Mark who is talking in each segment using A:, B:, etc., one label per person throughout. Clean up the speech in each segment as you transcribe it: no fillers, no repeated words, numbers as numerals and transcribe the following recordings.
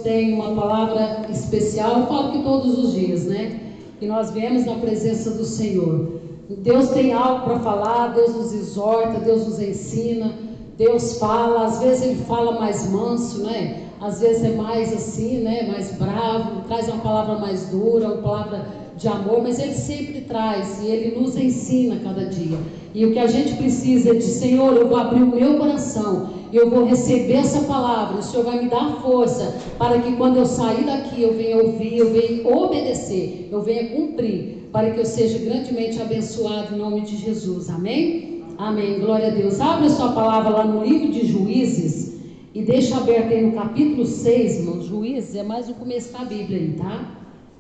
A: Tem uma palavra especial, eu falo que todos os dias, né? Que nós viemos na presença do Senhor. Deus tem algo para falar, Deus nos exorta, Deus nos ensina, Deus fala. Às vezes Ele fala mais manso, né? Às vezes é mais assim, né? Mais bravo, traz uma palavra mais dura, uma palavra de amor, mas Ele sempre traz e Ele nos ensina cada dia. E o que a gente precisa é de: Senhor, eu vou abrir o meu coração, eu vou receber essa palavra, o Senhor vai me dar força para que quando eu sair daqui eu venha ouvir, eu venha obedecer, eu venha cumprir, para que eu seja grandemente abençoado em nome de Jesus. Amém? Amém, glória a Deus. Abre a sua palavra lá no livro de Juízes e deixa aberto aí no capítulo 6, irmãos. Juízes é mais o começo da Bíblia aí, tá?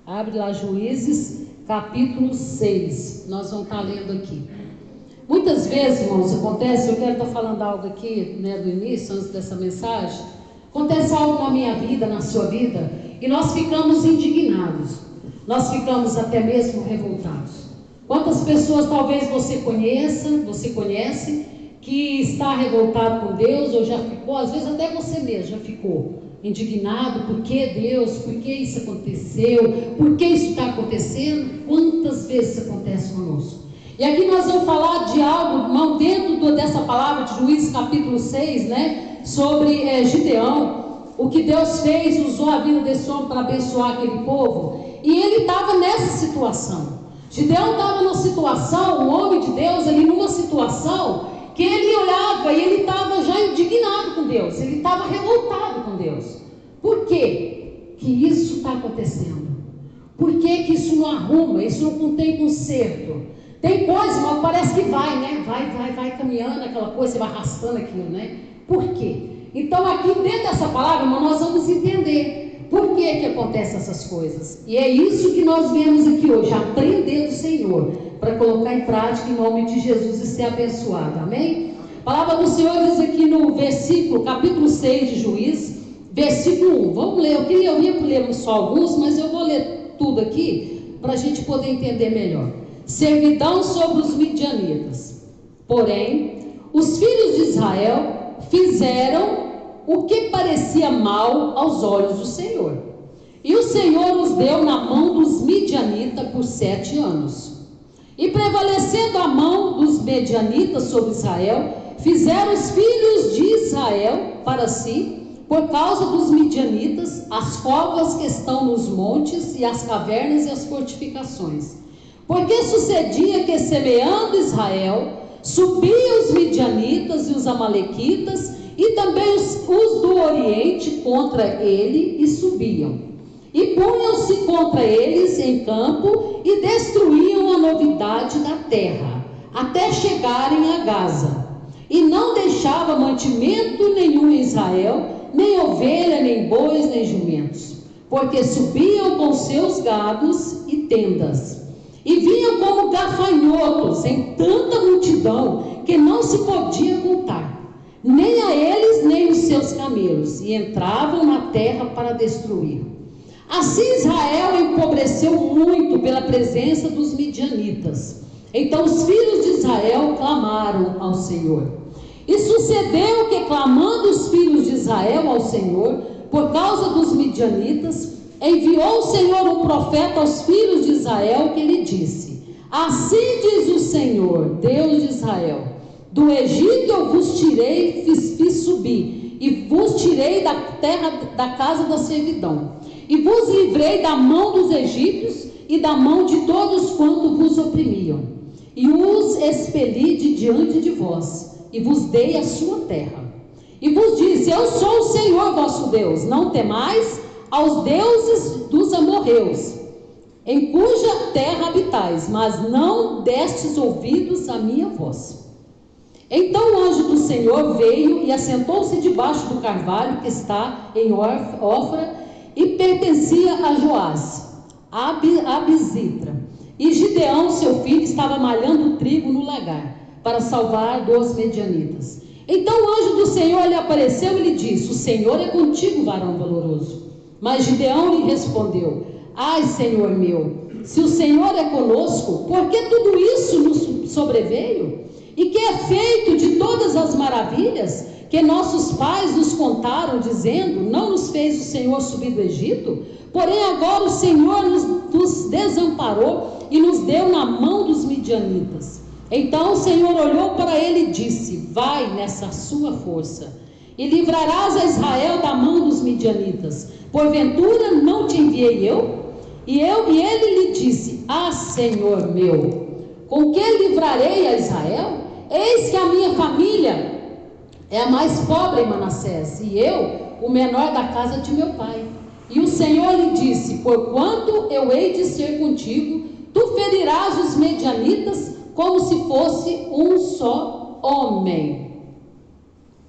A: Abre lá Juízes, capítulo 6, nós vamos estar lendo aqui. Muitas vezes, irmãos, acontece, eu quero estar falando algo aqui, né, do início, antes dessa mensagem. Acontece algo na minha vida, na sua vida, e nós ficamos indignados, nós ficamos até mesmo revoltados. Quantas pessoas talvez você conhece, que está revoltado com Deus, ou já ficou, às vezes até você mesmo já ficou indignado: por que Deus, por que isso aconteceu, por que isso está acontecendo? Quantas vezes isso acontece conosco? E aqui nós vamos falar de algo, irmão, dentro dessa palavra de Juízes capítulo 6, né? Sobre Gideão, o que Deus fez, usou a vida desse homem para abençoar aquele povo. E ele estava nessa situação. Gideão estava numa situação, um homem de Deus, ali numa situação que ele olhava e ele estava já indignado com Deus, ele estava revoltado com Deus. Por quê que isso está acontecendo? Por que que isso não arruma, isso não tem conserto? Tem coisa, mas parece que vai, né? Vai caminhando aquela coisa, você vai arrastando aquilo, né? Por quê? Então aqui dentro dessa palavra, nós vamos entender por que acontecem essas coisas. E é isso que nós viemos aqui hoje, aprender do Senhor, para colocar em prática em nome de Jesus e ser abençoado. Amém? A palavra do Senhor diz aqui no versículo, capítulo 6 de Juízes, versículo 1. Vamos ler, eu ia ler só alguns, mas eu vou ler tudo aqui, para a gente poder entender melhor. Servidão sobre os midianitas. Porém, os filhos de Israel fizeram o que parecia mal aos olhos do Senhor. E o Senhor os deu na mão dos midianitas por 7 anos. E prevalecendo a mão dos midianitas sobre Israel, fizeram os filhos de Israel para si, por causa dos midianitas, as covas que estão nos montes e as cavernas e as fortificações. Porque sucedia que, semeando Israel, subiam os midianitas e os amalequitas, e também os do Oriente contra ele, e subiam. E punham-se contra eles em campo, e destruíam a novidade da terra, até chegarem a Gaza. E não deixava mantimento nenhum em Israel, nem ovelha, nem bois, nem jumentos, porque subiam com seus gados e tendas. E vinham como gafanhotos em tanta multidão que não se podia contar, nem a eles nem os seus camelos, e entravam na terra para destruir. Assim Israel empobreceu muito pela presença dos midianitas. Então os filhos de Israel clamaram ao Senhor. E sucedeu que, clamando os filhos de Israel ao Senhor por causa dos midianitas, enviou o Senhor um profeta aos filhos de Israel, que lhe disse: assim diz o Senhor, Deus de Israel: do Egito eu vos tirei, fiz subir, e vos tirei da terra da casa da servidão, e vos livrei da mão dos egípcios e da mão de todos quanto vos oprimiam, e os expeli de diante de vós, e vos dei a sua terra. E vos disse: eu sou o Senhor vosso Deus, não temais aos deuses dos amorreus, em cuja terra habitais, mas não destes ouvidos à minha voz. Então o anjo do Senhor veio e assentou-se debaixo do carvalho que está em Ofra, e pertencia a Joás, Abizitra. E Gideão, seu filho, estava malhando trigo no lagar, para salvar dos medianitas. Então o anjo do Senhor lhe apareceu e lhe disse: o Senhor é contigo, varão valoroso. Mas Gideão lhe respondeu: ai, Senhor meu, se o Senhor é conosco, por que tudo isso nos sobreveio? E que é feito de todas as maravilhas que nossos pais nos contaram, dizendo: não nos fez o Senhor subir do Egito? Porém agora o Senhor nos desamparou e nos deu na mão dos midianitas. Então o Senhor olhou para ele e disse: vai nessa sua força, e livrarás a Israel da mão dos midianitas. Porventura não te enviei eu? E ele lhe disse: ah, Senhor meu, com que livrarei a Israel? Eis que a minha família é a mais pobre em Manassés, e eu, o menor da casa de meu pai. E o Senhor lhe disse: porquanto eu hei de ser contigo, tu ferirás os medianitas como se fosse um só homem.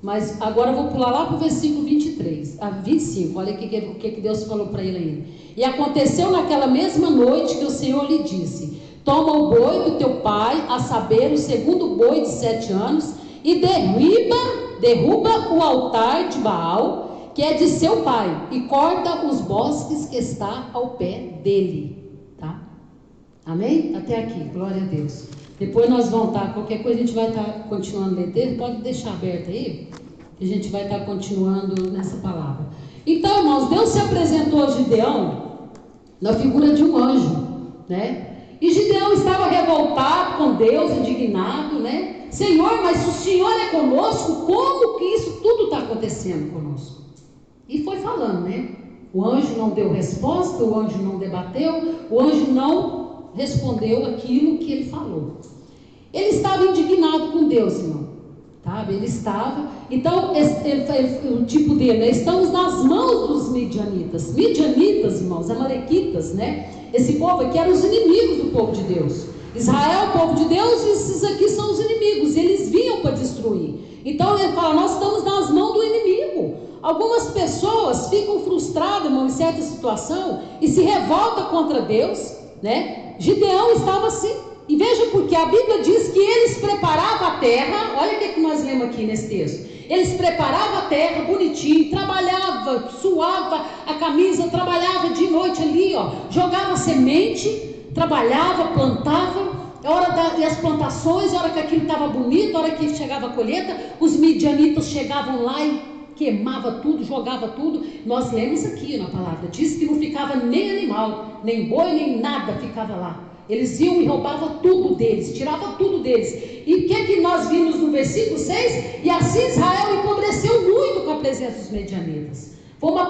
A: Mas agora eu vou pular lá para o versículo 25, olha o que Deus falou para ele ainda. E aconteceu naquela mesma noite que o Senhor lhe disse: toma o boi do teu pai, a saber, o segundo boi de 7 anos, e derruba o altar de Baal, que é de seu pai, e corta os bosques que está ao pé dele. Tá? Amém? Até aqui, glória a Deus. Depois nós vamos estar, qualquer coisa a gente vai estar continuando a ler, pode deixar aberto aí, que a gente vai estar continuando nessa palavra. Então, irmãos, Deus se apresentou a Gideão na figura de um anjo, né? E Gideão estava revoltado com Deus, indignado, né? Senhor, mas se o Senhor é conosco, como que isso tudo está acontecendo conosco? E foi falando, né? O anjo não deu resposta, o anjo não debateu, o anjo não respondeu aquilo que ele falou. Ele estava indignado com Deus, irmão. Sabe? Ele estava. Então, o tipo dele, né? Estamos nas mãos dos midianitas. Midianitas, irmãos, amalequitas, né? Esse povo aqui eram os inimigos do povo de Deus. Israel, o povo de Deus, e esses aqui são os inimigos. Eles vinham para destruir. Então ele fala: nós estamos nas mãos do inimigo. Algumas pessoas ficam frustradas, irmão, em certa situação e se revoltam contra Deus, né? Gideão estava assim. E veja, porque a Bíblia diz que eles preparavam a terra. Olha o que nós lemos aqui nesse texto. Eles preparavam a terra bonitinho, trabalhava, suava a camisa, trabalhava de noite ali, ó, jogava semente, trabalhava, plantava. E as plantações, a hora que aquilo estava bonito, a hora que chegava a colheita, os midianitas chegavam lá e queimava tudo, jogava tudo. Nós lemos aqui na palavra, diz que não ficava nem animal, nem boi, nem nada ficava lá. Eles iam e roubavam tudo deles, tiravam tudo deles. E o que nós vimos no versículo 6? E assim Israel empobreceu muito com a presença dos medianitas. Foi uma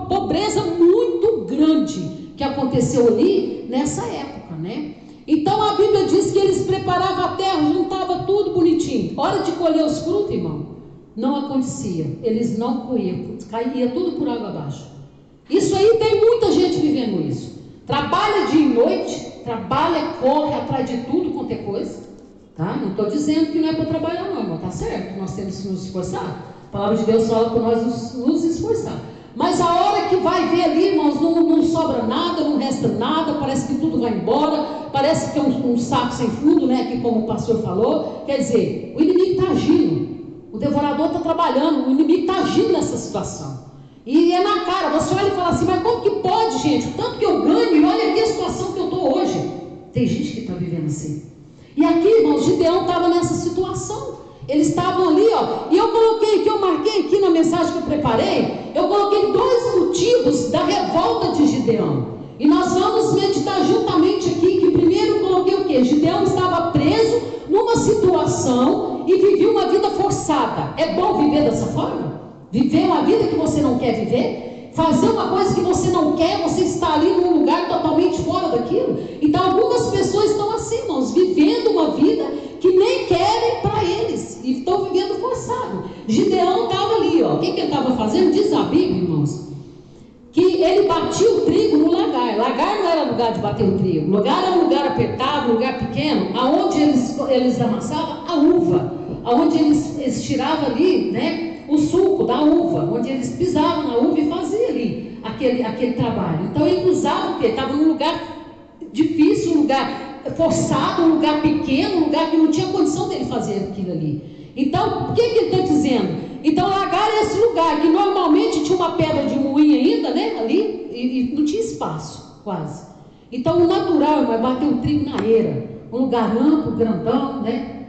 A: pobreza muito grande que aconteceu ali nessa época, né? Então a Bíblia diz que eles preparavam a terra, juntavam tudo bonitinho. Hora de colher os frutos, irmão, não acontecia. Eles não colhiam, caía tudo por água abaixo. Isso aí, tem muita gente vivendo isso. Trabalha dia e noite, trabalha, corre atrás de tudo quanto é coisa, tá? Não estou dizendo que não é para trabalhar não, irmão, tá certo? Nós temos que nos esforçar. A palavra de Deus fala para nós nos esforçar. Mas a hora que vai ver ali, irmãos, não sobra nada, não resta nada, parece que tudo vai embora, parece que é um saco sem fundo, né? Que como o pastor falou, quer dizer, o inimigo está agindo, o devorador está trabalhando, o inimigo está agindo nessa situação. E é na cara, você olha e fala assim: mas como que pode, gente? O tanto que eu ganho, e olha aqui a situação que eu estou hoje. Tem gente que está vivendo assim. E aqui, irmãos, Gideão estava nessa situação. Eles estavam ali, ó. E eu coloquei aqui, eu marquei aqui na mensagem que eu preparei, eu coloquei 2 motivos da revolta de Gideão. E nós vamos meditar juntamente aqui, que primeiro eu coloquei o quê? Gideão estava preso numa situação e vivia uma vida forçada. É bom viver dessa forma? Viver uma vida que você não quer viver? Fazer uma coisa que você não quer, você está ali num lugar totalmente fora daquilo? Então algumas pessoas estão assim, irmãos, vivendo uma vida que nem querem para eles, e estão vivendo forçado. Gideão estava ali, ó. O que ele estava fazendo? Diz a Bíblia, irmãos, que ele batia o trigo no lagar. Lagar não era lugar de bater o trigo. Lugar era um lugar apertado, um lugar pequeno, aonde eles amassavam a uva, aonde eles tiravam ali, né, o suco da uva, onde eles pisavam na uva e faziam ali aquele trabalho. Então ele usava o quê? Estava num lugar difícil, um lugar forçado, um lugar pequeno, um lugar que não tinha condição dele fazer aquilo ali. Então, o que ele está dizendo? Então, lagar é esse lugar que normalmente tinha uma pedra de moinho ainda, né, ali, e não tinha espaço, quase. Então, o natural é bater o trigo na eira, um lugar amplo, grandão, né?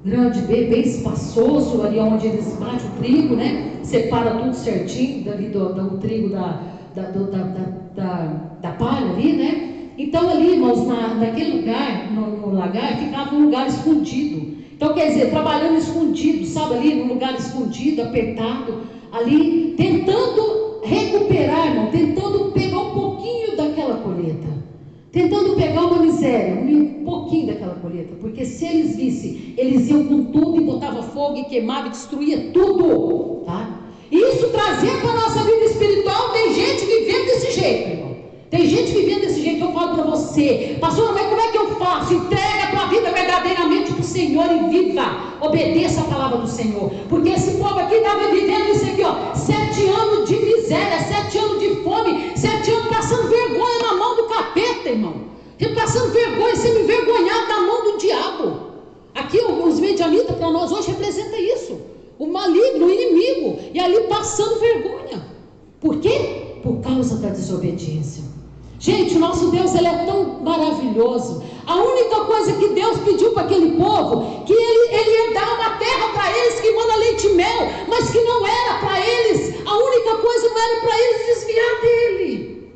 A: grande, bem espaçoso, ali onde eles batem o trigo, né? Separa tudo certinho dali do trigo da palha ali, né? Então ali, irmãos, naquele lugar, no lagar, ficava um lugar escondido. Então quer dizer, trabalhando escondido, sabe, ali num lugar escondido, apertado, ali tentando recuperar, irmão, tentando pegar um pouquinho daquela colheita, tentando pegar uma miséria, um pouquinho daquela colheita, porque se eles vissem, eles iam com tudo e botava fogo e queimava e destruía tudo, tá? E isso trazendo para a nossa vida espiritual. Tem gente vivendo desse jeito, irmão. Tem gente vivendo desse jeito. Eu falo para você, pastor, mas como é que eu faço? Entrega a tua vida verdadeiramente para o Senhor e viva, obedeça a palavra do Senhor, porque esse povo aqui estava vivendo isso aqui, ó, 7 anos de miséria, 7 anos de fome, 7 anos passando vergonha na mão do capeta, irmão, passando vergonha, sendo envergonhado na mão do diabo. Aqui os medianitas para nós hoje representa isso, o maligno, o inimigo, e ali passando vergonha. Por quê? Por causa da desobediência. Gente, o nosso Deus, ele é tão maravilhoso. A única coisa que Deus pediu para aquele povo, que ele ia dar uma terra para eles que manda leite e mel, mas que não era para eles. A única coisa não era para eles desviar dele.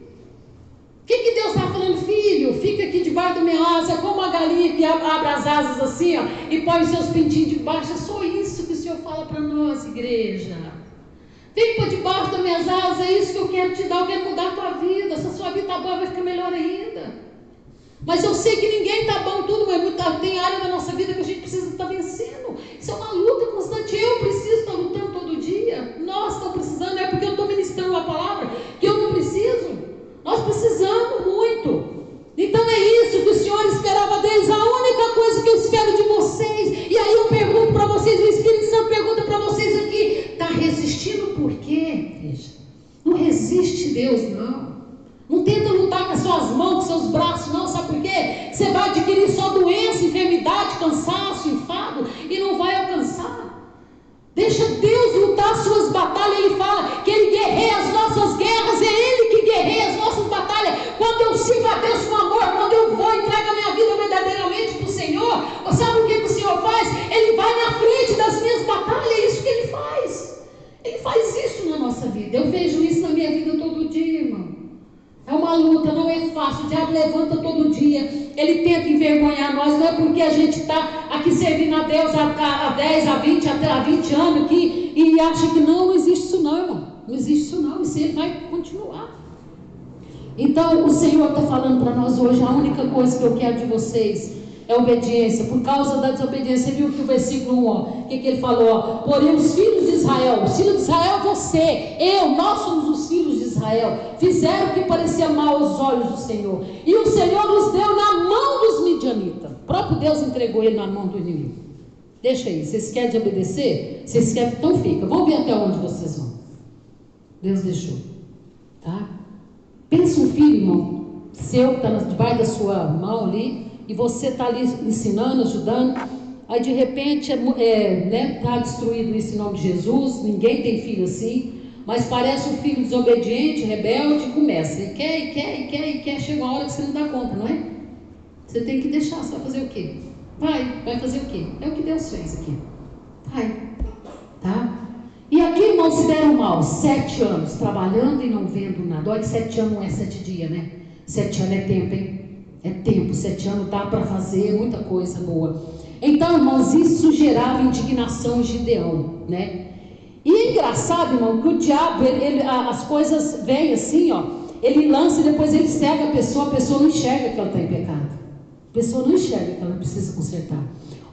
A: O que Deus está falando? Filho, fica aqui debaixo da minha asa, como a galinha que abre as asas assim, ó, e põe os seus pintinhos debaixo. É só isso que o Senhor fala para nós, igreja. Vem para debaixo das minhas asas, é isso que eu quero te dar, eu quero mudar a tua vida. Se a sua vida está boa, vai ficar melhor ainda. Mas eu sei que ninguém está bom tudo, mas tem área da nossa vida que a gente precisa estar vencendo. Isso é uma luta constante. Eu preciso estar lutando todo dia. Nós estamos precisando, é porque eu estou ministrando a palavra que eu não preciso. Nós precisamos muito. Então é isso que o Senhor esperava deles. A única coisa que eu espero de vocês, e aí eu pergunto para vocês, o Espírito Santo pergunta para vocês aqui, está resistindo por quê? Veja, não resiste Deus, não. Não tenta lutar com as suas mãos, com seus braços, não. Sabe por quê? Você vai adquirir só doença, enfermidade, cansaço, enfado, e não vai alcançar. Deixa Deus lutar as suas batalhas. Ele fala que Ele guerreia as nossas guerras. É Ele que guerreia as nossas batalhas. Quando eu sirvo a Deus com amor, quando eu vou entregar a minha vida verdadeiramente para o Senhor, sabe o que o Senhor faz? Ele vai na frente das minhas batalhas. É isso que Ele faz. Ele faz isso na nossa vida. Eu vejo isso na minha vida todo dia, irmão. É uma luta, não é fácil. O diabo levanta todo dia, ele tenta envergonhar nós. Não é porque a gente está aqui servindo a Deus há 10, há 20, até há 20 anos aqui, e acha que não existe isso não, irmão. Não existe isso não, isso ele vai continuar. Então o Senhor está falando para nós hoje, a única coisa que eu quero de vocês é obediência. Por causa da desobediência, você viu que o versículo 1, o que ele falou? Ó, porém os filhos de Israel, os filhos de Israel é você, nós somos os filhos de Israel, fizeram o que parecia mal aos olhos do Senhor, e o Senhor os deu na mão dos midianitas. O próprio Deus entregou ele na mão do inimigo. Deixa aí, vocês querem obedecer? Vocês querem? Então fica, vamos ver até onde vocês vão. Deus deixou, tá? Pensa um filho, irmão, seu que está debaixo da sua mão ali, e você está ali ensinando, ajudando, aí de repente está destruído isso em nome de Jesus. Ninguém tem filho assim, mas parece um filho desobediente, rebelde, e começa, e quer, chega uma hora que você não dá conta, não é? Você tem que deixar. Você vai fazer o quê? Vai fazer o quê? É o que Deus fez aqui. Tá? E aqui, irmãos, se deram mal 7 anos trabalhando e não vendo nada. Olha que 7 anos não é 7 dias, né? 7 anos é tempo, hein? É tempo, 7 anos dá para fazer muita coisa boa. Então, irmãos, isso gerava indignação em Gideão, né? E é engraçado, irmão, que o diabo, as coisas vêm assim, ó, ele lança e depois ele cega a pessoa não enxerga que ela está em pecado. A pessoa não enxerga que ela precisa consertar.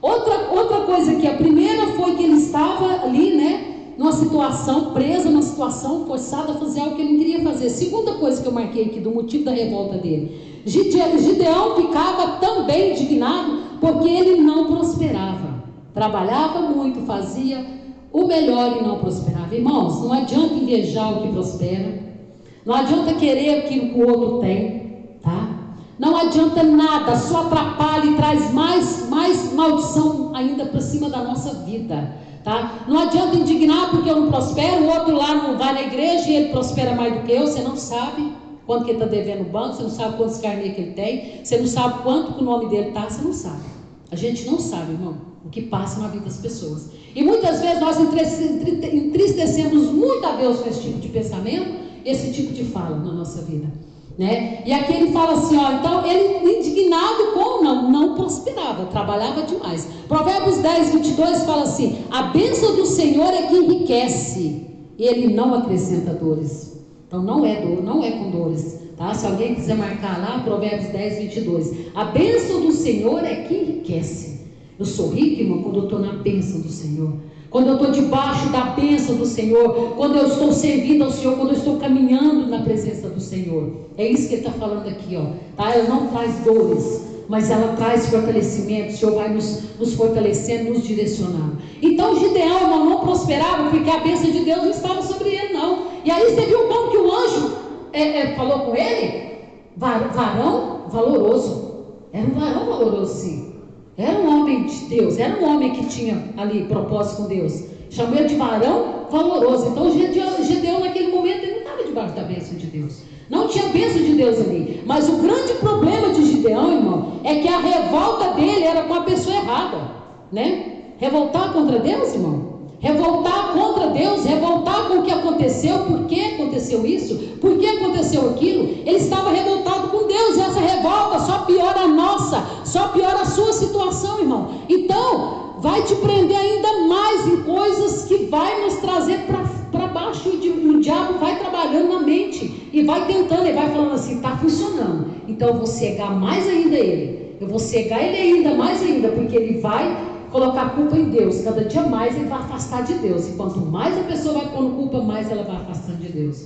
A: Outra coisa que a primeira foi que ele estava ali, né, numa situação, presa, numa situação forçada a fazer algo que ele não queria fazer. Segunda coisa que eu marquei aqui, do motivo da revolta dele. Gideão ficava também indignado porque ele não prosperava. Trabalhava muito, fazia o melhor e não prosperava. Irmãos, não adianta invejar o que prospera. Não adianta querer aquilo que o outro tem, tá? Não adianta nada, só atrapalha e traz mais maldição ainda para cima da nossa vida, tá? Não adianta indignar porque eu não prospero, o outro lá não vai na igreja e ele prospera mais do que eu. Você não sabe quanto que ele está devendo no banco, você não sabe quantos carnês que ele tem, você não sabe quanto que o nome dele está, você não sabe. A gente não sabe, irmão. o que passa na vida das pessoas. E muitas vezes nós entristecemos muito a Deus com esse tipo de pensamento, esse tipo de fala na nossa vida, né? E aqui ele fala assim, ó, então ele indignado com não prosperava, trabalhava demais. Provérbios 10, 22 fala assim: a bênção do Senhor é que enriquece, e ele não acrescenta dores. Então não é dor, não é com dores, tá? Se alguém quiser marcar lá, Provérbios 10, 22, a bênção do Senhor é que enriquece. Eu sou rico, irmão, quando eu estou na bênção do Senhor, quando eu estou debaixo da bênção do Senhor, quando eu estou servindo ao Senhor, quando eu estou caminhando na presença do Senhor. É isso que ele está falando aqui, ó, tá? Ela não traz dores, mas ela traz fortalecimento. O Senhor vai nos fortalecendo, nos direcionando. Então Gideão, irmão, não prosperava porque a bênção de Deus não estava sobre ele, não. E aí você viu como que o anjo falou com ele? Varão valoroso. Era um varão valoroso, sim. Era um homem de Deus, era um homem que tinha ali propósito com Deus. Chamou ele de varão valoroso. Então Gideão naquele momento ele não estava debaixo da bênção de Deus. Não tinha bênção de Deus ali. Mas o grande problema de Gideão, irmão, é que a revolta dele era com a pessoa errada, né? Revoltar contra Deus, irmão? Revoltar contra Deus, revoltar com o que aconteceu. Por que aconteceu isso? Por que aconteceu aquilo? Ele estava revoltado com Deus, e essa revolta só piora a nossa, só piora a sua situação, irmão. Então vai te prender ainda mais em coisas que vai nos trazer para baixo, e o diabo vai trabalhando na mente e vai tentando, ele vai falando assim, está funcionando, então eu vou cegar mais ainda ele, eu vou cegar ele ainda mais ainda, porque ele vai colocar a culpa em Deus. Cada dia mais ele vai afastar de Deus, e quanto mais a pessoa vai pondo culpa, mais ela vai afastando de Deus.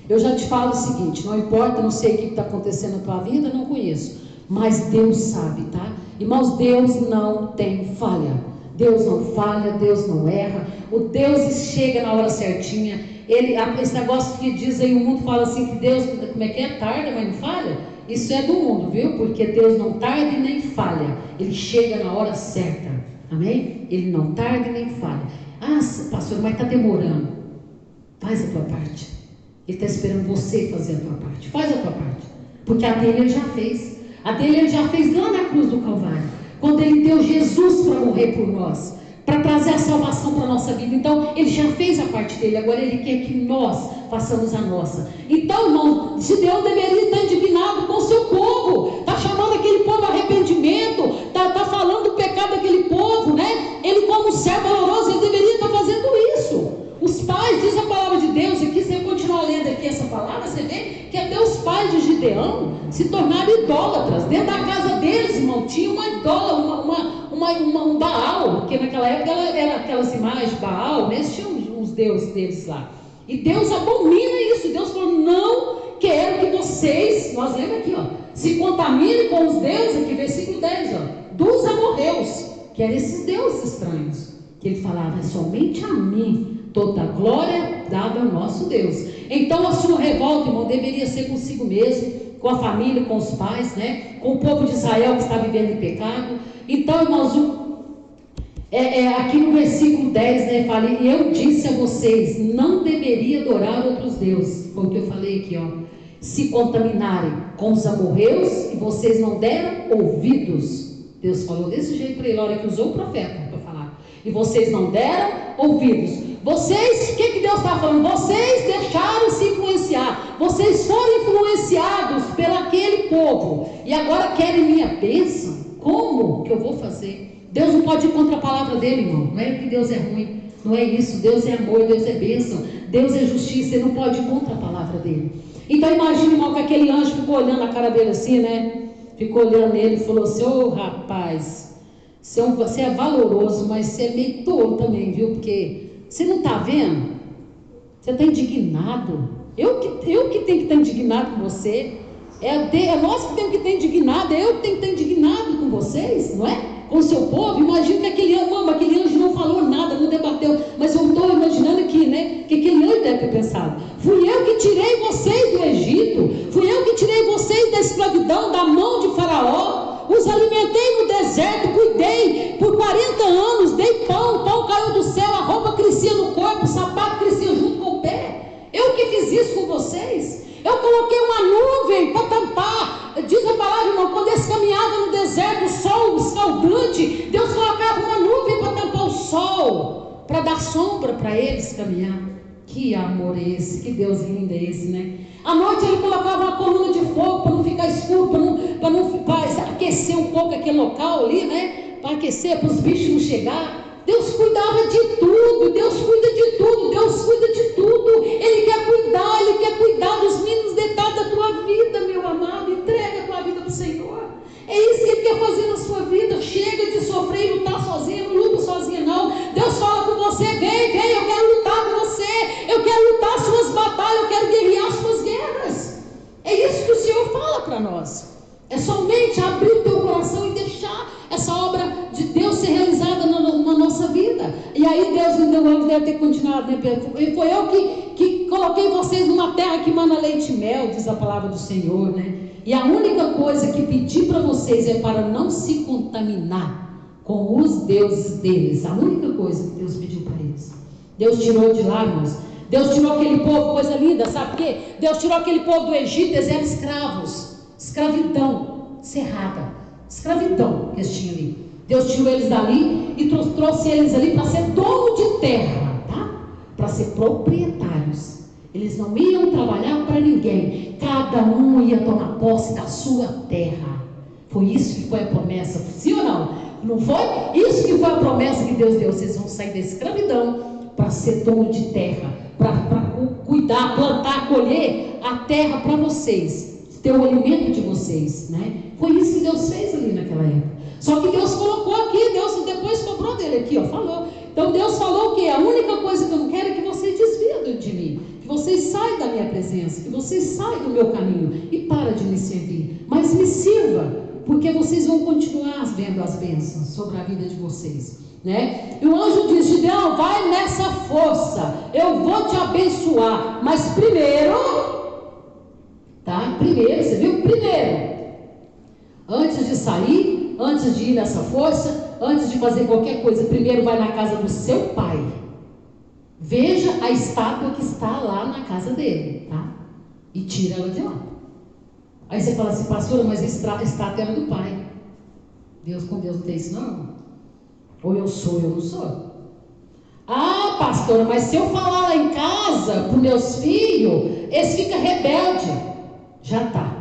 A: Eu já te falo o seguinte, não importa, não sei o que está acontecendo na tua vida, não conheço, mas Deus sabe, tá? Irmãos, Deus não tem falha, Deus não falha, Deus não erra, o Deus chega na hora certinha. Esse negócio que diz aí, o mundo fala assim, que Deus, como é que é? Tarda, mas não falha? Isso é do mundo, viu? Porque Deus não tarda e nem falha, Ele chega na hora certa. Amém? Ele não tarda e nem falha. Ah, pastor, mas está demorando. Faz a tua parte. Ele está esperando você fazer a tua parte. Faz a tua parte. Porque a dele ele já fez. A dele ele já fez lá na cruz do Calvário. Quando ele deu Jesus para morrer por nós, para trazer a salvação para a nossa vida. Então, ele já fez a parte dele. Agora ele quer que nós façamos a nossa. Então, irmão, Gideão deveria estar indignado com o seu povo. Está chamando aquele povo a arrependimento. Está falando do pecado daquele povo, né? Ele, como servo valoroso, ele deveria estar fazendo isso. Os pais, diz a palavra de Deus aqui, se você continuar lendo aqui essa palavra, você vê que até os pais de Gideão se tornaram idólatras. Dentro da casa deles, irmão, tinha uma idólatra, um Baal, porque naquela época era aquelas imagens de Baal, né? Eles tinham os deuses deles lá. E Deus abomina isso. Deus falou, não quero que vocês, nós lemos aqui, ó, se contaminem com os deuses, aqui versículo 10, ó, dos amorreus, que eram esses deuses estranhos, que ele falava, é somente a mim toda a glória dada ao nosso Deus. Então a sua revolta, irmão, deveria ser consigo mesmo, com a família, com os pais, né? Com o povo de Israel que está vivendo em pecado. Então, irmãos, aqui no versículo 10, né, fala, e eu disse a vocês, não deveria adorar outros deuses. Foi o que eu falei aqui, ó. Se contaminarem com os amorreus, e vocês não deram ouvidos. Deus falou desse jeito para ele, a hora que usou o profeta para falar. E vocês não deram ouvidos. Vocês, o que Deus está falando? Vocês deixaram-se influenciar. Vocês foram influenciados pelo aquele povo. E agora querem minha bênção? Como que eu vou fazer? Deus não pode ir contra a palavra dele, irmão. Não é que Deus é ruim. Não é isso. Deus é amor, Deus é bênção. Deus é justiça. Ele não pode ir contra a palavra dele. Então imagina, irmão, que aquele anjo ficou olhando a cara dele assim, né? Ficou olhando ele e falou assim, ô rapaz, você é valoroso, mas você é meio tolo também, viu? Porque você não está vendo? Você está indignado. Eu que tenho que estar indignado com você. É nós que temos que estar indignado. É eu que tenho que estar indignado com vocês, não é? Com o seu povo. Imagina que aquele anjo não falou nada, não debateu. Mas eu estou imaginando aqui, né? Que aquele anjo deve ter pensado. Fui eu que tirei vocês do Egito. Fui eu que tirei vocês da escravidão, da mão de Faraó. Os alimentei no deserto, cuidei por 40 anos, dei pão, o pão caiu do céu, a roupa crescia no corpo, o sapato crescia junto com o pé. Eu que fiz isso com vocês. Eu coloquei uma nuvem para tampar. Diz a palavra, irmão, quando eles caminhavam no deserto, o sol escaldante, Deus colocava uma nuvem sol para dar sombra para eles caminhar. Que amor é esse, que Deus lindo é esse, né? À noite ele colocava uma coluna de fogo para não ficar escuro, para aquecer um pouco aquele local ali, né? Para aquecer, para os bichos não chegar. Deus cuidava de tudo, Deus cuida de tudo, Deus cuida de tudo. Ele quer cuidar dos mínimos detalhes da tua vida, meu amado. Entrega a tua vida para o Senhor. É isso que Ele quer fazer na sua vida. Chega de sofrer e lutar sozinha, não luta sozinha não. Deus fala com você, vem, eu quero lutar com você, eu quero lutar as suas batalhas, eu quero guerrear as suas guerras. É isso que o Senhor fala para nós. É somente abrir o teu coração e deixar essa obra de Deus ser realizada na nossa vida. E aí Deus deve ter continuado, né, Pedro? Foi eu que coloquei vocês numa terra que mana leite e mel, diz a palavra do Senhor, né? E a única coisa que pedi para vocês é para não se contaminar com os deuses deles. A única coisa que Deus pediu para eles. Deus tirou de lá, irmãos. Deus tirou aquele povo, coisa linda, sabe por quê? Deus tirou aquele povo do Egito, eles eram escravos. Escravidão cerrada, escravidão que eles tinham ali. Deus tirou eles dali e trouxe eles ali para ser dono de terra, tá? Para ser proprietários. Eles não iam trabalhar para ninguém, cada um ia tomar posse da sua terra. Foi isso que foi a promessa, sim ou não? Não foi? Isso que foi a promessa que Deus deu. Vocês vão sair da escravidão para ser dono de terra, para cuidar, plantar, colher a terra para vocês, ter o alimento de vocês, né? Foi isso que Deus fez ali naquela época. Só que Deus colocou aqui, Deus depois cobrou dele aqui, ó, falou. Então Deus falou que a única coisa que eu não quero é que vocês desviem de mim, que vocês saiam da minha presença, que vocês saiam do meu caminho e para de me servir, mas me sirva, porque vocês vão continuar vendo as bênçãos sobre a vida de vocês, né? E o anjo disse: Gideão, vai nessa força, eu vou te abençoar, mas primeiro, tá? Primeiro, você viu? Primeiro, antes de sair, antes de ir nessa força, antes de fazer qualquer coisa, primeiro vai na casa do seu pai. Veja a estátua que está lá na casa dele, tá? E tira ela de lá. Aí você fala assim: pastora, mas a estátua era do pai. Deus com Deus não tem isso não? Ou eu sou, ou eu não sou? Ah, pastora, mas se eu falar lá em casa para os meus filhos, eles ficam rebeldes. Já está.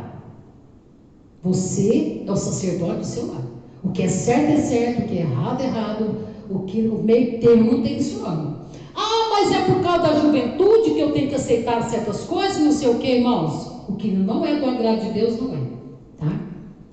A: Você é o sacerdote do seu lar. O que é certo, o que é errado, o que no meio termo não tem isso não. Ah, mas é por causa da juventude que eu tenho que aceitar certas coisas, não sei o que, irmãos. O que não é do agrado de Deus não é, tá?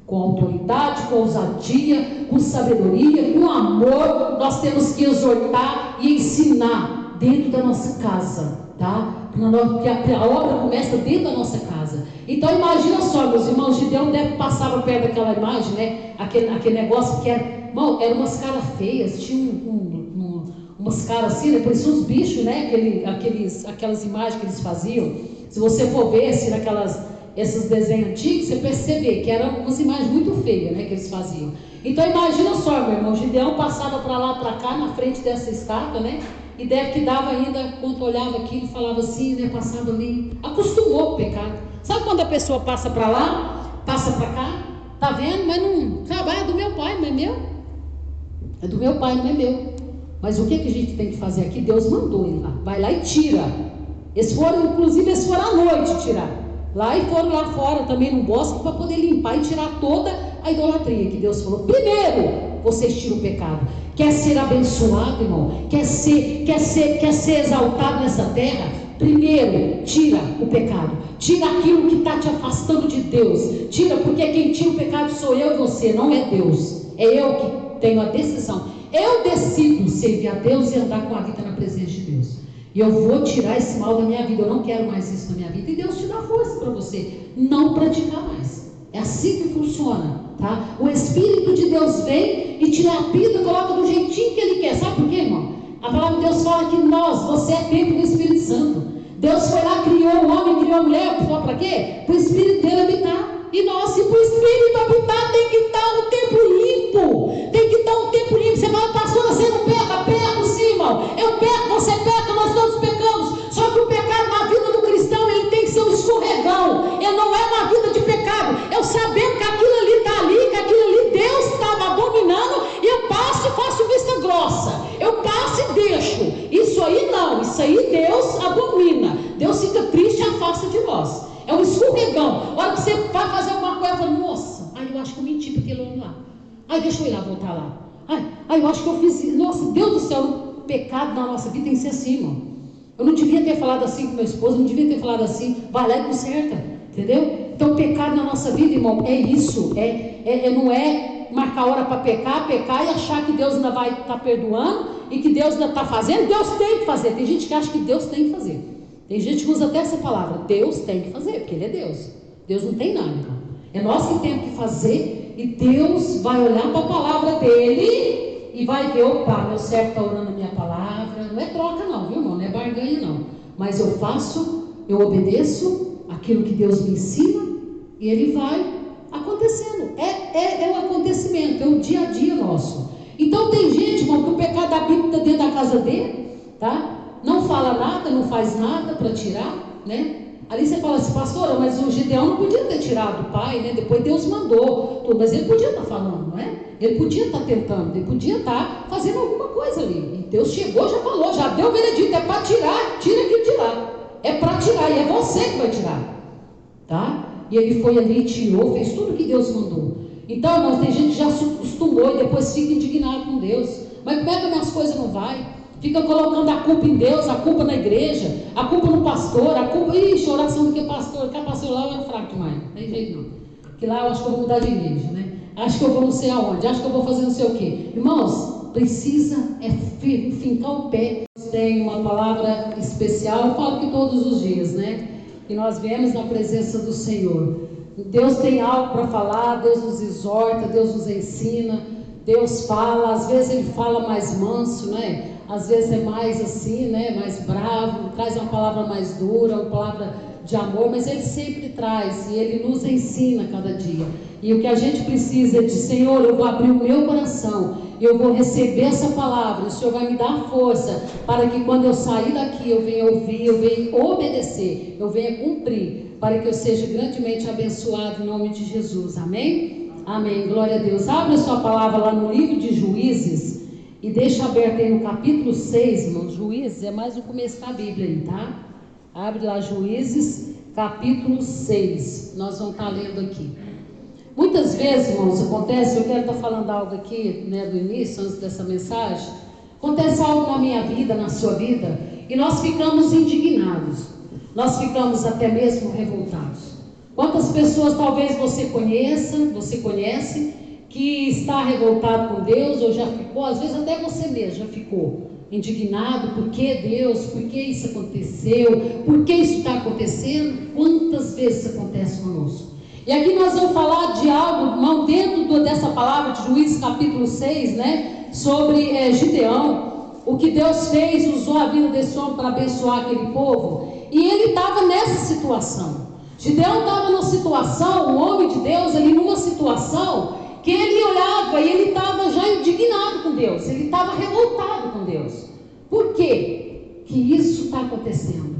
A: Com autoridade, com ousadia, com sabedoria, com amor, nós temos que exortar e ensinar dentro da nossa casa, tá? Porque a obra começa dentro da nossa casa. Então imagina só, meus irmãos, Gideão passava perto daquela imagem, né? Aquele negócio que era, irmão, eram umas caras feias, tinha umas caras assim, né? Pareciam uns bichos, né? Aquelas imagens que eles faziam. Se você for ver assim, esses desenhos antigos, você percebe que eram umas imagens muito feias, né? Que eles faziam. Então imagina só, meu irmão, Gideão passava para lá, para cá, na frente dessa estátua, né? E deve que dava ainda, quando olhava aquilo, falava assim, né? Passava ali, acostumou com o pecado. Sabe quando a pessoa passa para lá, passa para cá, tá vendo? Mas não, sabe, é do meu pai, não é meu. É do meu pai, não é meu. Mas o que a gente tem que fazer aqui? Deus mandou ele lá, vai lá e tira. Inclusive eles foram à noite tirar. Lá e foram lá fora também no bosque para poder limpar e tirar toda a idolatria que Deus falou. Primeiro, vocês tiram o pecado. Quer ser abençoado, irmão? Quer ser exaltado nessa terra? Primeiro, tira o pecado. Tira aquilo que está te afastando de Deus. Tira, porque quem tira o pecado sou eu e você, não é Deus. É eu que tenho a decisão. Eu decido servir a Deus e andar com a vida na presença de Deus. E eu vou tirar esse mal da minha vida. Eu não quero mais isso na minha vida. E Deus te dá força para você não praticar mais. É assim que funciona, tá? O Espírito de Deus vem e te lapida, coloca do jeitinho que Ele quer. Sabe por quê, irmão? A palavra de Deus fala que você é templo do Espírito Santo. Deus foi lá, criou o homem, criou a mulher, para quê? Para o Espírito dele habitar. E nós, se para o Espírito habitar, tem que estar um tempo limpo. Tem que estar um tempo limpo. Você fala: pastora, você não peca? Peco sim, irmão. Eu peco, você peca, nós todos pecamos. Só que o pecado na vida do cristão, ele tem que ser um escorregão. Ele não é uma vida de pecado. Eu sabendo que aquilo ali está ali, que aquilo ali Deus estava abominando, e eu passo e faço vista grossa. Eu passo escorregão. A hora que você vai fazer alguma coisa, fala, nossa, eu acho que eu menti para aquele homem lá. Deixa eu ir lá, voltar lá. Eu acho que eu fiz, nossa, Deus do céu, o pecado na nossa vida tem que ser assim, irmão. Eu não devia ter falado assim com meu esposo, não devia ter falado assim, vai lá e conserta, entendeu? Então o pecado na nossa vida, irmão, é isso, não é marcar hora para pecar e achar que Deus ainda vai estar perdoando e que Deus ainda está fazendo. Deus tem que fazer. Tem gente que acha que Deus tem que fazer. Tem gente que usa até essa palavra, Deus tem que fazer, porque Ele é Deus. Deus não tem nada, irmão. É nós que temos que fazer e Deus vai olhar para a palavra dele e vai ver, opa, meu servo está orando a minha palavra. Não é troca não, viu, irmão? Não é barganha não. Mas eu faço, eu obedeço aquilo que Deus me ensina e Ele vai acontecendo. É o acontecimento, é o dia a dia nosso. Então tem gente, irmão, que o pecado da Bíblia está dentro da casa dele, tá? Não fala nada, não faz nada para tirar, né? Ali você fala assim, pastora, mas o Gideão não podia ter tirado o pai, né? Depois Deus mandou, mas ele podia estar falando, não é? Ele podia estar tentando, ele podia estar fazendo alguma coisa ali. E Deus chegou, já falou, já deu o veredito, é para tirar, tira aquilo de lá. É para tirar, e é você que vai tirar, tá? E ele foi ali, tirou, fez tudo que Deus mandou. Então, irmãos, tem gente que já se acostumou e depois fica indignado com Deus. Mas como é que as minhas coisas não vai? Fica colocando a culpa em Deus, a culpa na igreja, a culpa no pastor, a culpa... Ixi, oração do que pastor lá é fraco demais, não tem jeito não. Que lá eu acho que eu vou mudar de igreja, né? Acho que eu vou não sei aonde, acho que eu vou fazer não sei o quê. Irmãos, precisa fincar o pé. Tem uma palavra especial, eu falo que todos os dias, né? Que nós viemos na presença do Senhor. Deus tem algo para falar, Deus nos exorta, Deus nos ensina, Deus fala, às vezes Ele fala mais manso, né? Às vezes é mais assim, né? Mais bravo, traz uma palavra mais dura, uma palavra de amor, mas Ele sempre traz e Ele nos ensina cada dia. E o que a gente precisa é de, Senhor, eu vou abrir o meu coração, eu vou receber essa palavra, o Senhor vai me dar força para que quando eu sair daqui eu venha ouvir, eu venha obedecer, eu venha cumprir, para que eu seja grandemente abençoado em nome de Jesus, amém? Amém, glória a Deus. Abre a sua palavra lá no livro de Juízes e deixa aberto aí no capítulo 6, irmãos. Juízes é mais o começo da Bíblia aí, tá? Abre lá Juízes, capítulo 6, nós vamos estar lendo aqui. Muitas vezes, irmãos, acontece, eu quero estar falando algo aqui, né, do início, antes dessa mensagem. Acontece algo na minha vida, na sua vida, e nós ficamos indignados, nós ficamos até mesmo revoltados. Quantas pessoas talvez você conhece, que está revoltado com Deus, ou já ficou, às vezes até você mesmo já ficou indignado, por que Deus, por que isso aconteceu, por que isso está acontecendo? Quantas vezes isso acontece conosco? E aqui nós vamos falar de algo, irmão, dentro dessa palavra de Juízes capítulo 6, né? Sobre Gideão, o que Deus fez, usou a vida desse homem para abençoar aquele povo, e ele estava nessa situação. Gideão estava numa situação, o homem de Deus, ali numa situação, que ele olhava e ele estava já indignado com Deus, ele estava revoltado com Deus. Por quê que isso está acontecendo?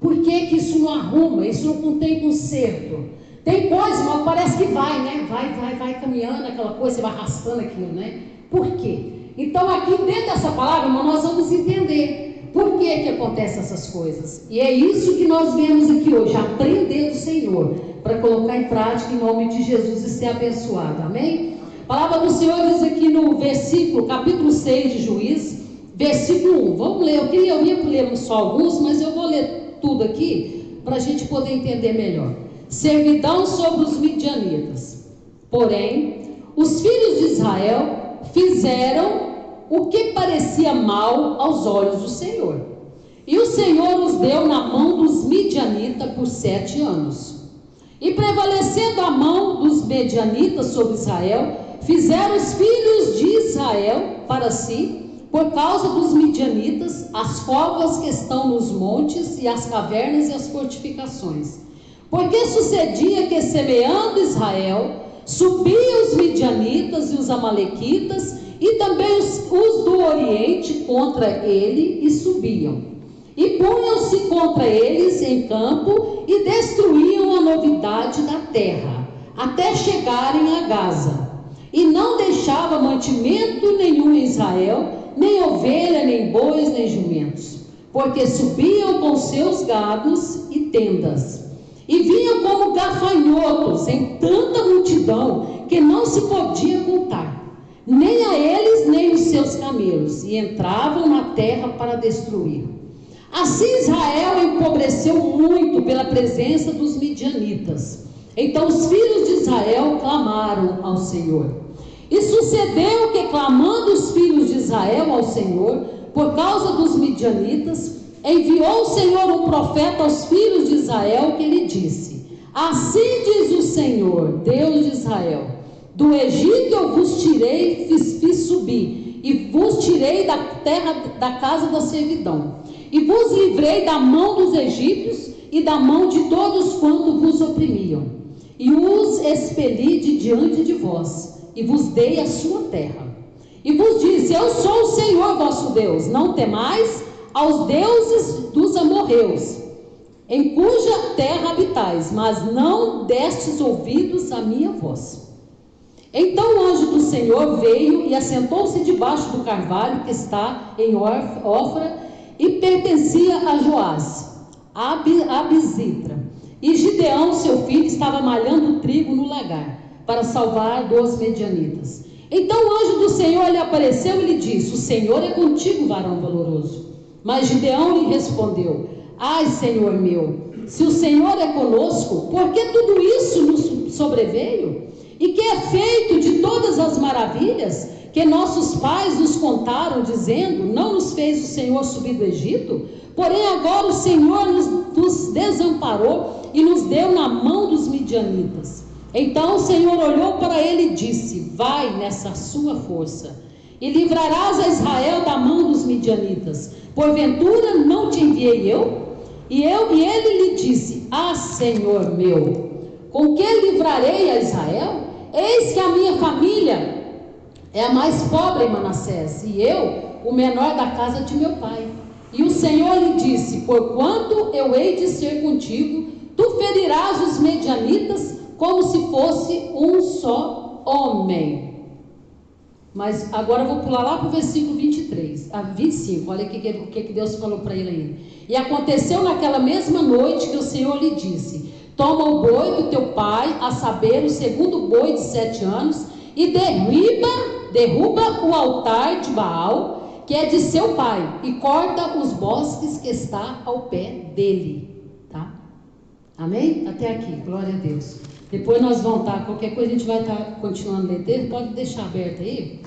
A: Por que que isso não arruma, isso não tem conserto? Tem coisa, mas parece que vai, né? Vai caminhando aquela coisa, você vai arrastando aquilo, né? Por quê? Então aqui dentro dessa palavra, irmão, nós vamos entender por que acontecem essas coisas. E é isso que nós viemos aqui hoje, aprender do Senhor, para colocar em prática em nome de Jesus e ser abençoado, amém? A palavra do Senhor diz aqui no versículo, capítulo 6 de Juízes, versículo 1. Vamos ler, eu ia ler só alguns, mas eu vou ler tudo aqui, para a gente poder entender melhor. Servidão sobre os midianitas. Porém, os filhos de Israel fizeram o que parecia mal aos olhos do Senhor. E o Senhor os deu na mão dos midianitas por 7 anos. E prevalecendo a mão dos midianitas sobre Israel, fizeram os filhos de Israel para si, por causa dos midianitas, as covas que estão nos montes e as cavernas e as fortificações. Porque sucedia que, semeando Israel, subiam os midianitas e os amalequitas, e também os do Oriente contra ele, e subiam. E punham-se contra eles em campo, e destruíam a novidade da terra, até chegarem a Gaza. E não deixava mantimento nenhum em Israel, nem ovelha, nem bois, nem jumentos, porque subiam com seus gados e tendas. e vinham como gafanhotos em tanta multidão que não se podia contar, nem a eles nem os seus camelos, e entravam na terra para destruir. Assim Israel empobreceu muito pela presença dos midianitas. Então os filhos de Israel clamaram ao Senhor. E sucedeu que, clamando os filhos de Israel ao Senhor, por causa dos midianitas, enviou o Senhor um profeta aos filhos de Israel, que lhe disse: assim diz o Senhor, Deus de Israel: do Egito eu vos tirei, fiz subir, e vos tirei da terra da casa da servidão, e vos livrei da mão dos egípcios e da mão de todos quanto vos oprimiam, e os expeli de diante de vós, e vos dei a sua terra. E vos disse: eu sou o Senhor vosso Deus, não temais aos deuses dos amorreus, em cuja terra habitais, mas não destes ouvidos à minha voz. Então o anjo do Senhor veio e assentou-se debaixo do carvalho que está em Ofra, e pertencia a Joás, Abizitra. E Gideão, seu filho, estava malhando trigo no lagar, para salvar dos medianitas. Então o anjo do Senhor lhe apareceu e lhe disse: o Senhor é contigo, varão valoroso. Mas Gideão lhe respondeu: ai, Senhor meu, se o Senhor é conosco, por que tudo isso nos sobreveio? E que é feito de todas as maravilhas que nossos pais nos contaram, dizendo: não nos fez o Senhor subir do Egito? Porém agora o Senhor nos desamparou e nos deu na mão dos midianitas. Então o Senhor olhou para ele e disse: vai nessa sua força, e livrarás a Israel da mão dos midianitas. Porventura não te enviei eu? E ele lhe disse: ah, Senhor meu, com que livrarei a Israel? Eis que a minha família é a mais pobre em Manassés, e eu o menor da casa de meu pai. E o Senhor lhe disse: porquanto eu hei de ser contigo, tu ferirás os medianitas como se fosse um só homem. Mas agora eu vou pular lá para o versículo 25, olha o que Deus falou para ele ainda. E aconteceu naquela mesma noite que o Senhor lhe disse: toma o boi do teu pai, a saber, o segundo boi de 7 anos, e derruba o altar de Baal, que é de seu pai, e corta os bosques que está ao pé dele. Tá? Amém? Até aqui, glória a Deus. Depois nós vamos estar, qualquer coisa a gente vai estar continuando a ler, pode deixar aberto aí,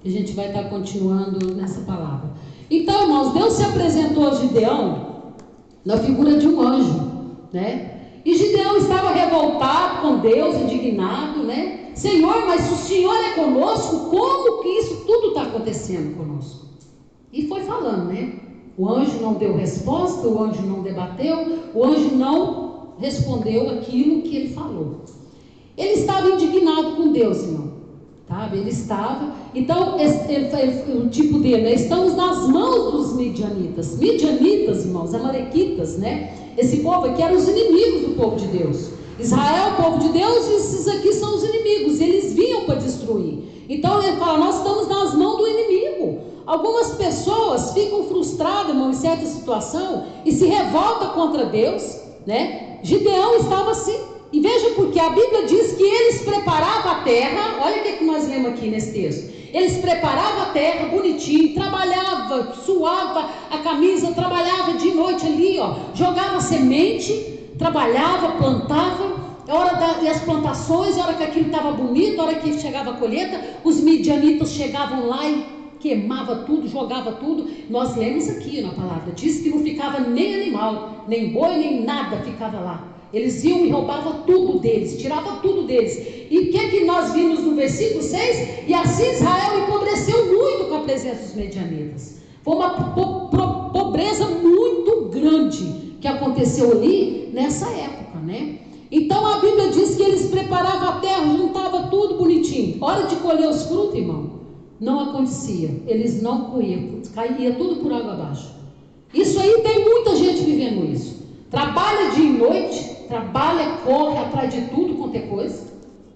A: que a gente vai estar continuando nessa palavra. Então, irmãos, Deus se apresentou a Gideão na figura de um anjo, né? E Gideão estava revoltado com Deus, indignado, né? Senhor, mas se o Senhor é conosco, como que isso tudo está acontecendo conosco? E foi falando, né? O anjo não deu resposta, o anjo não debateu, o anjo não respondeu aquilo que ele falou. Ele estava indignado com Deus, irmão. Sabe? Ele estava. Então, o tipo dele, né? Estamos nas mãos dos midianitas. Midianitas, irmãos, amalequitas, né? Esse povo aqui eram os inimigos do povo de Deus. Israel, o povo de Deus, e esses aqui são os inimigos. Eles vinham para destruir. Então ele fala: nós estamos nas mãos do inimigo. Algumas pessoas ficam frustradas, irmão, em certa situação e se revoltam contra Deus, né? Gideão estava assim. E veja, porque a Bíblia diz que eles preparavam a terra. Olha o que nós lemos aqui nesse texto. Eles preparavam a terra bonitinho, trabalhava, suava a camisa, trabalhava de noite ali, ó, jogava semente, trabalhava, plantava. E as plantações, a hora que aquilo estava bonito, a hora que chegava a colheita, os midianitas chegavam lá e queimava tudo, jogava tudo. Nós lemos aqui na palavra, diz que não ficava nem animal, nem boi, nem nada ficava lá. Eles iam e roubavam tudo deles, tiravam tudo deles. E o que nós vimos no versículo 6? E assim Israel empobreceu muito com a presença dos medianitas. Foi uma pobreza muito grande que aconteceu ali nessa época, né? Então a Bíblia diz que eles preparavam a terra, juntavam tudo bonitinho. Hora de colher os frutos, irmão, não acontecia. Eles não colhiam, caía tudo por água abaixo. Isso aí tem muita gente vivendo isso. Trabalha dia e noite, trabalha, corre atrás de tudo quanto é coisa,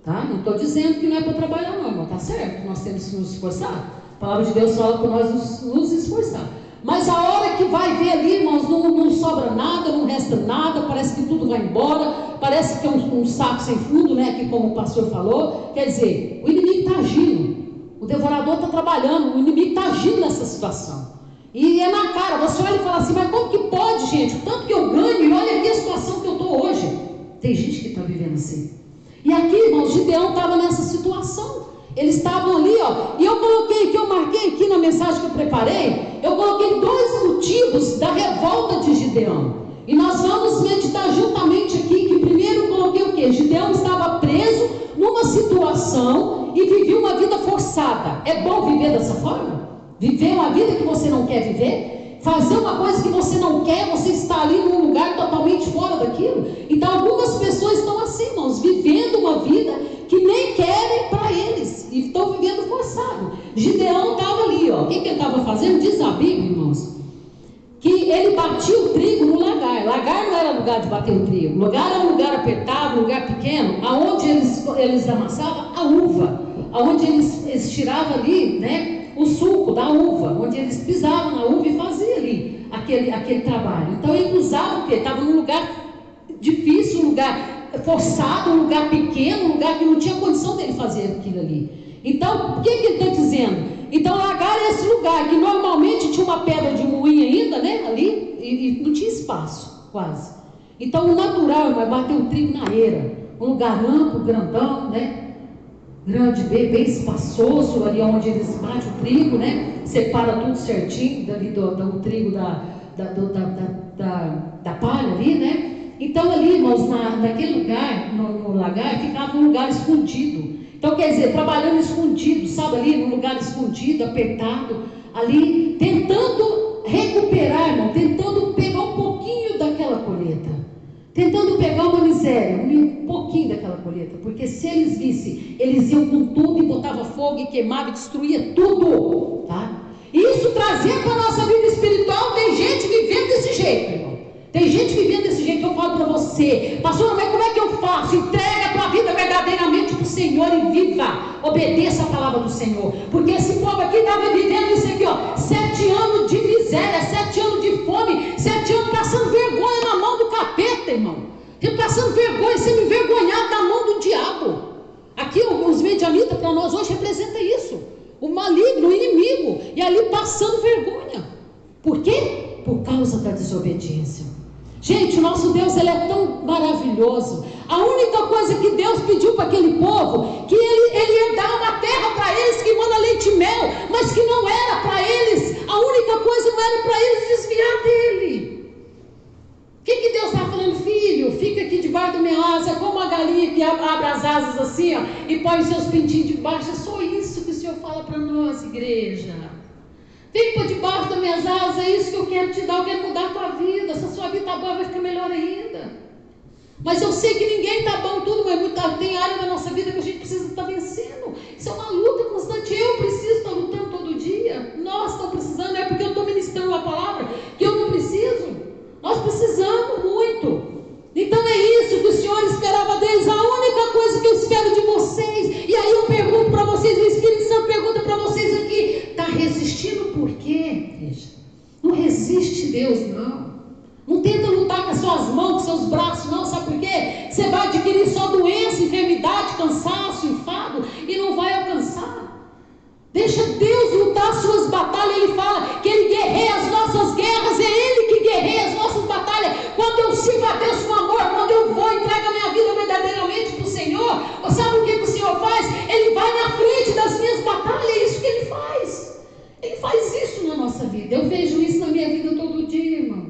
A: tá? Não estou dizendo que não é para trabalhar não, irmão, tá certo, nós temos que nos esforçar. A palavra de Deus fala para nós nos esforçar. Mas a hora que vai ver ali, irmãos, não sobra nada, não resta nada, parece que tudo vai embora, parece que é um saco sem fundo, né? Que como o pastor falou, quer dizer, o inimigo está agindo, o devorador está trabalhando, o inimigo está agindo nessa situação. E é na cara, você olha e fala assim, mas como que pode, gente? O tanto que eu ganho, e olha aqui a situação que eu estou hoje. Tem gente que está vivendo assim. E aqui, irmãos, Gideão estava nessa situação. Eles estavam ali, ó, e eu coloquei, que eu marquei aqui na mensagem que eu preparei, eu coloquei 2 motivos da revolta de Gideão. E nós vamos meditar juntamente aqui, que primeiro eu coloquei o quê? Gideão estava preso numa situação e vivia uma vida forçada. É bom viver dessa forma? Viver uma vida que você não quer viver? Fazer uma coisa que você não quer, você está ali num lugar totalmente fora daquilo? Então algumas pessoas estão assim, irmãos, vivendo uma vida que nem querem para eles, e estão vivendo forçado. Gideão estava ali, ó. O que ele estava fazendo? Diz a Bíblia, irmãos, que ele batia o trigo no lagar. Lagar não era lugar de bater o trigo, lugar era um lugar apertado, um lugar pequeno, aonde eles amassavam a uva, aonde eles tiravam ali, né, o suco da uva, onde eles pisavam na uva e faziam ali aquele trabalho. Então ele usava o quê? Estava num lugar difícil, um lugar forçado, um lugar pequeno, um lugar que não tinha condição dele fazer aquilo ali. Então, o que ele está dizendo? Então, lagar é esse lugar que normalmente tinha uma pedra de moinho ainda, né, ali, e não tinha espaço, quase. Então, o natural é bater o trigo na eira, um lugar amplo, grandão, né, grande, bem espaçoso, ali onde eles batem o trigo, né, separa tudo certinho, dali do trigo da palha ali, né. Então ali, irmãos, naquele lugar, no lagar, ficava um lugar escondido. Então quer dizer, trabalhando escondido, sabe, ali num lugar escondido, apertado, ali, tentando recuperar, irmão, tentando pegar um pouquinho daquela colheita, tentando pegar uma miséria, um pouquinho daquela colheita, porque se eles vissem, eles iam com tudo e botava fogo e queimava e destruía tudo, tá? E isso trazia para a nossa vida espiritual. Tem gente vivendo desse jeito, irmão. Tem gente vivendo desse jeito. Eu falo para você, pastor, mas como é que eu faço? Entrega a tua vida verdadeiramente para o Senhor e viva, obedeça a palavra do Senhor, porque esse povo aqui estava vivendo isso aqui, ó, 7 anos de miséria, 7 anos de fome, 7 anos passando vergonha na mão do capeta, irmão, passando vergonha, sendo envergonhado na mão do diabo. Aqui os medianitas para nós hoje representa isso, o maligno, o inimigo, e ali passando vergonha. Por quê? Por causa da desobediência. Gente, o nosso Deus, ele é tão maravilhoso. A única coisa que Deus pediu para aquele povo, que ele ia dar uma terra para eles que manda leite e mel, mas que não era para eles. A única coisa não era para eles desviar dele. O que Deus está falando? Filho, fica aqui debaixo da minha asa, como a galinha que abre as asas assim, ó, e põe os seus pintinhos debaixo. É só isso que o Senhor fala para nós, igreja. Vem para debaixo das minhas asas, é isso que eu quero te dar, eu quero mudar a tua vida. Se a sua vida está boa, vai ficar melhor ainda. Mas eu sei que ninguém está bom tudo, mas tem área da nossa vida que a gente precisa estar vencendo. Isso é uma luta constante. Eu preciso estar lutando todo dia. Nós estamos precisando, é porque eu estou ministrando a palavra que eu não preciso. Nós precisamos muito. Então é isso que o Senhor esperava deles. A única coisa que eu espero de vocês, e aí eu pergunto para vocês, o Espírito Santo pergunta para vocês aqui, está resistindo por quê, igreja? Não resiste Deus, não. Não tenta lutar com as suas mãos, com seus braços, não. Sabe por quê? Você vai adquirir só doença, enfermidade, cansaço, enfado, e não vai alcançar. Deixa Deus lutar as suas batalhas. Ele fala que Ele guerreia as nossas guerras. É Ele que guerreia as nossas batalhas. Quando eu sirvo a Deus com amor, quando eu vou entregar a minha vida verdadeiramente para o Senhor, sabe o que o Senhor faz? Ele vai na frente das minhas batalhas. É isso que Ele faz. Ele faz isso na nossa vida. Eu vejo isso na minha vida todo dia, irmão.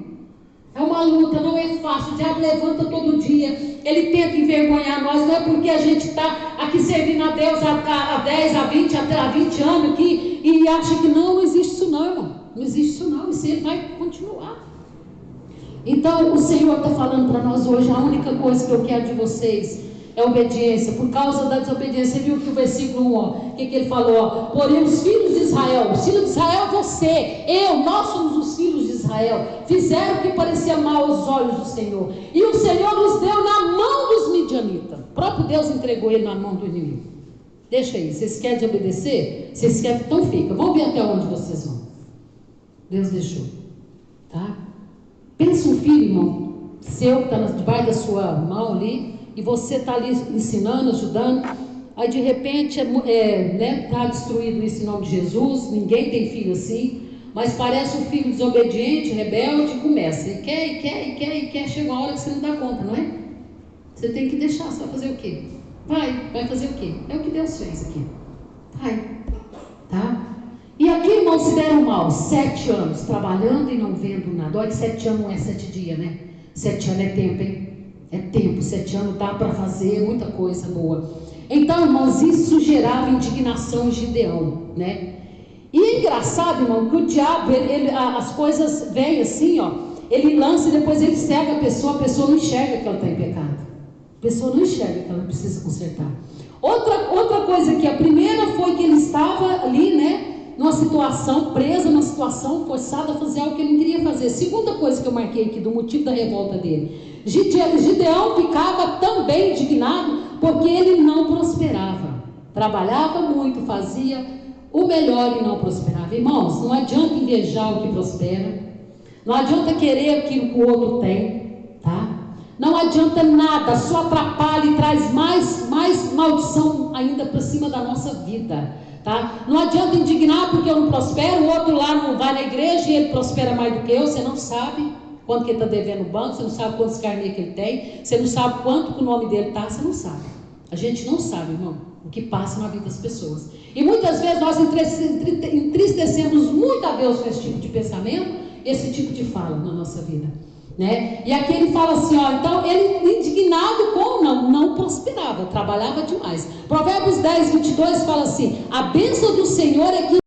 A: É uma luta, não é fácil. O diabo levanta todo dia, ele tenta envergonhar nós. Não é porque a gente está aqui servindo a Deus há 10, há 20, até há 20 anos aqui, e acha que não existe isso não, irmão. Não existe isso não, isso ele vai continuar. Então o Senhor está falando para nós hoje, a única coisa que eu quero de vocês é obediência. Por causa da desobediência, você viu que o versículo 1, o que ele falou? Ó, porém os filhos de Israel, os filhos de Israel é você, nós somos os filhos de Israel, fizeram o que parecia mal aos olhos do Senhor, e o Senhor os deu na mão dos midianitas. O próprio Deus entregou ele na mão do inimigo. Deixa aí, vocês querem obedecer? Vocês querem? Então fica, vamos ver até onde vocês vão. Deus deixou, tá? Pensa um filho, irmão, seu, que está debaixo da sua mão ali, e você está ali ensinando, ajudando, aí de repente está destruído isso em nome de Jesus. Ninguém tem filho assim, mas parece um filho desobediente, rebelde, e começa, e quer, chega uma hora que você não dá conta, não é? Você tem que deixar. Você vai fazer o quê? Vai fazer o quê? É o que Deus fez aqui. Tá? E aqui, irmãos, se deram mal 7 anos trabalhando e não vendo nada. Olha que 7 anos não é 7 dias, né? 7 anos é tempo, hein? É tempo. 7 anos dá para fazer muita coisa boa. Então, irmãos, isso gerava indignação em Gideão, né? E é engraçado, irmão, que o diabo, as coisas vêm assim, ó. Ele lança e depois ele cega a pessoa não enxerga que ela está em pecado. A pessoa não enxerga que ela precisa consertar. Outra coisa que a primeira foi que ele estava ali, né? Numa situação, presa, numa situação forçada a fazer algo que ele não queria fazer. Segunda coisa que eu marquei aqui, do motivo da revolta dele. Gideão ficava também indignado porque ele não prosperava. Trabalhava muito, fazia o melhor e não prosperava. Irmãos, não adianta invejar o que prospera. Não adianta querer aquilo que o outro tem, tá? Não adianta nada, só atrapalha e traz mais maldição ainda para cima da nossa vida, tá? Não adianta indignar porque eu não prospero, o outro lá não vai na igreja e ele prospera mais do que eu. Você não sabe quanto que ele está devendo no banco, você não sabe quantos carnês que ele tem, você não sabe quanto que o nome dele está, você não sabe. A gente não sabe, irmão, o que passa na vida das pessoas. E muitas vezes nós entristecemos muito a Deus com esse tipo de pensamento, esse tipo de fala na nossa vida, né? E aqui ele fala assim, ó, então ele indignado com não prosperava, trabalhava demais. Provérbios 10, 22 fala assim: a bênção do Senhor é que